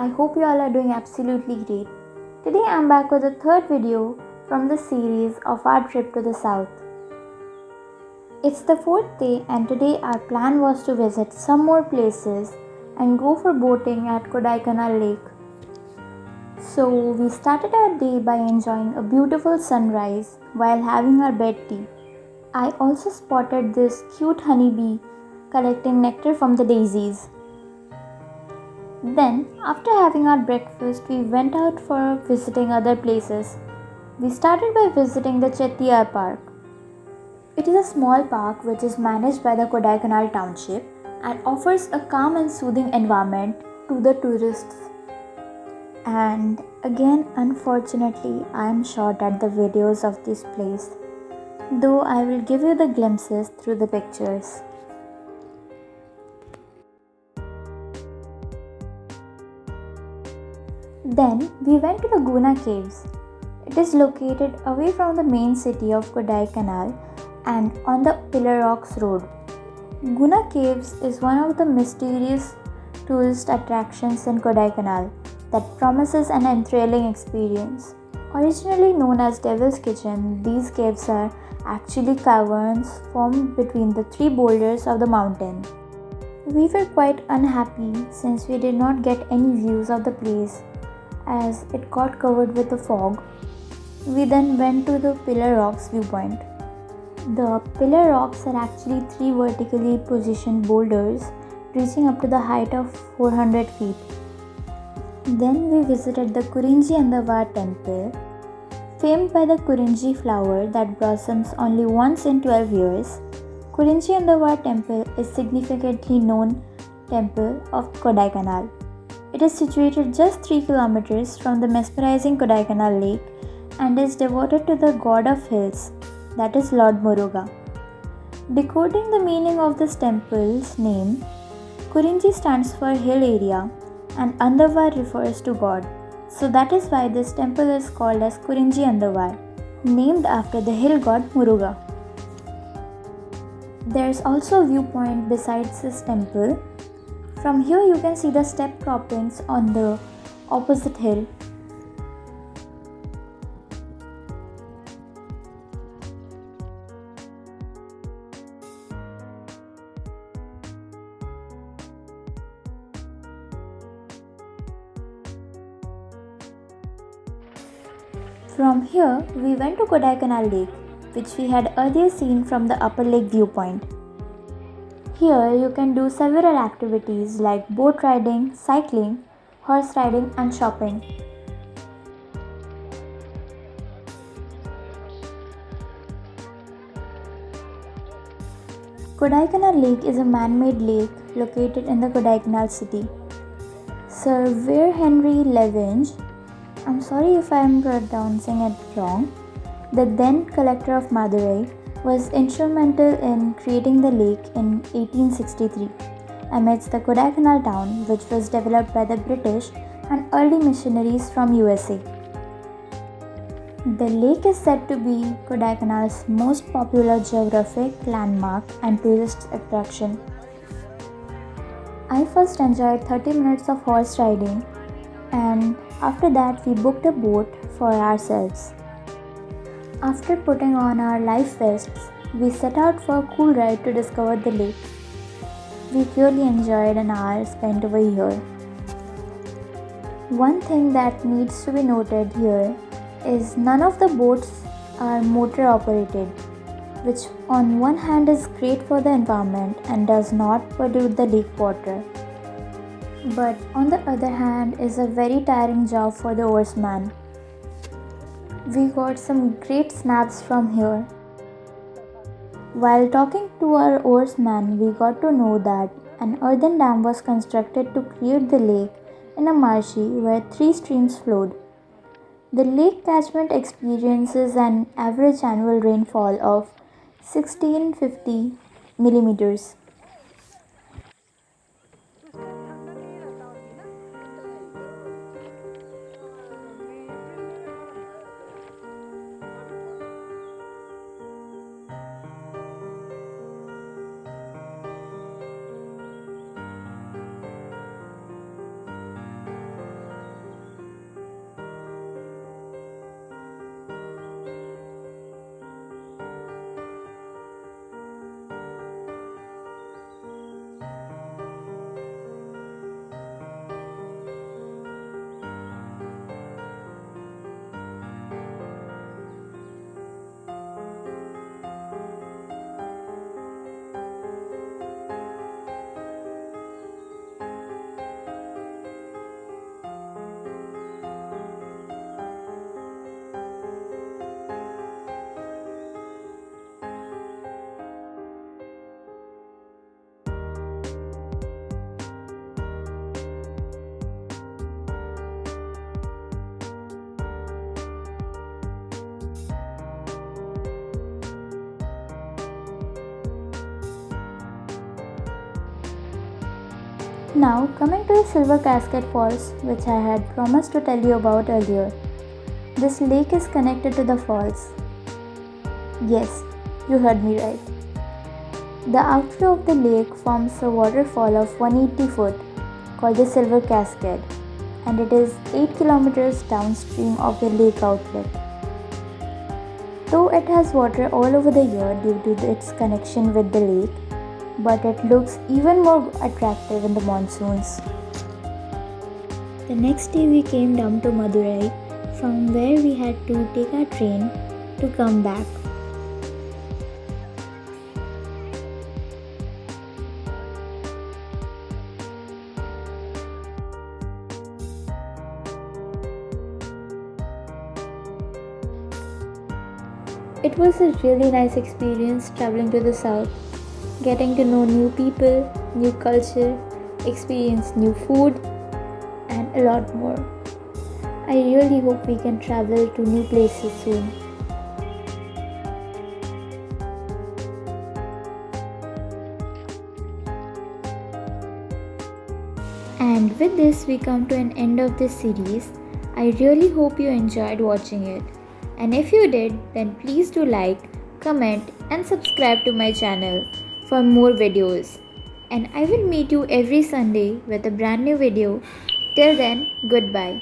I hope you all are doing absolutely great. Today I am back with the third video from the series of our trip to the south. It's the fourth day and today our plan was to visit some more places and go for boating at Kodaikanal Lake. So we started our day by enjoying a beautiful sunrise while having our bed tea. I also spotted this cute honeybee collecting nectar from the daisies. Then, after having our breakfast, we went out for visiting other places. We started by visiting the Chettiar Park. It is a small park which is managed by the Kodaikanal Township and offers a calm and soothing environment to the tourists. And again, unfortunately, I am short at the videos of this place, though I will give you the glimpses through the pictures. Then we went to the Guna Caves. It is located away from the main city of Kodaikanal and on the Pillar Rocks Road. Guna Caves is one of the mysterious tourist attractions in Kodaikanal that promises an enthralling experience. Originally known as Devil's Kitchen, these caves are actually caverns formed between the three boulders of the mountain. We were quite unhappy since we did not get any views of the place as it got covered with the fog. We then went to the Pillar Rocks viewpoint. The Pillar Rocks are actually three vertically positioned boulders reaching up to the height of 400 feet. Then we visited the Kurinji Andava temple, famed by the Kurinji flower that blossoms only once in 12 years. Kurinji Andava temple is significantly known temple of Kodaikanal. It is situated just 3 kilometers from the mesmerizing Kodaikanal lake and is devoted to the god of hills, that is Lord Muruga. Decoding the meaning of this temple's name, Kurinji stands for hill area and Andava refers to God. So that is why this temple is called as Kurinji Andava, named after the hill god Muruga. There is also a viewpoint besides this temple. From here you can see the step croppings on the opposite hill. From here we went to Kodaikanal Lake, which we had earlier seen from the upper lake viewpoint. Here you can do several activities like boat riding, cycling, horse riding and shopping. Kodaikanal Lake is a man-made lake located in the Kodaikanal city. Sir Weir Henry Levange, I'm sorry if I am pronouncing it wrong, the then collector of Madurai, was instrumental in creating the lake in 1863 amidst the Kodaikanal town, which was developed by the British and early missionaries from USA. The lake is said to be Kodaikanal's most popular geographic landmark and tourist attraction. I first enjoyed 30 minutes of horse riding and after that we booked a boat for ourselves. After putting on our life vests, we set out for a cool ride to discover the lake. We really enjoyed an hour spent over here. One thing that needs to be noted here is none of the boats are motor operated, which on one hand is great for the environment and does not pollute the lake water, but on the other hand is a very tiring job for the oarsman. We got some great snaps from here. While talking to our oarsman, we got to know that an earthen dam was constructed to create the lake in a marshy where 3 streams flowed. The lake catchment experiences an average annual rainfall of 1650 millimeters. Now, coming to the Silver Cascade Falls, which I had promised to tell you about earlier. This lake is connected to the falls. Yes, you heard me right. The outflow of the lake forms a waterfall of 180 foot called the Silver Cascade, and it is 8 kilometers downstream of the lake outlet. Though it has water all over the year due to its connection with the lake, but it looks even more attractive in the monsoons. The next day we came down to Madurai, from where we had to take our train to come back. It was a really nice experience traveling to the south, getting to know new people, new culture, experience new food, and a lot more. I really hope we can travel to new places soon. And with this, we come to an end of this series. I really hope you enjoyed watching it. And if you did, then please do like, comment, and subscribe to my channel for more videos. And I will meet you every Sunday with a brand new video. Till then, goodbye.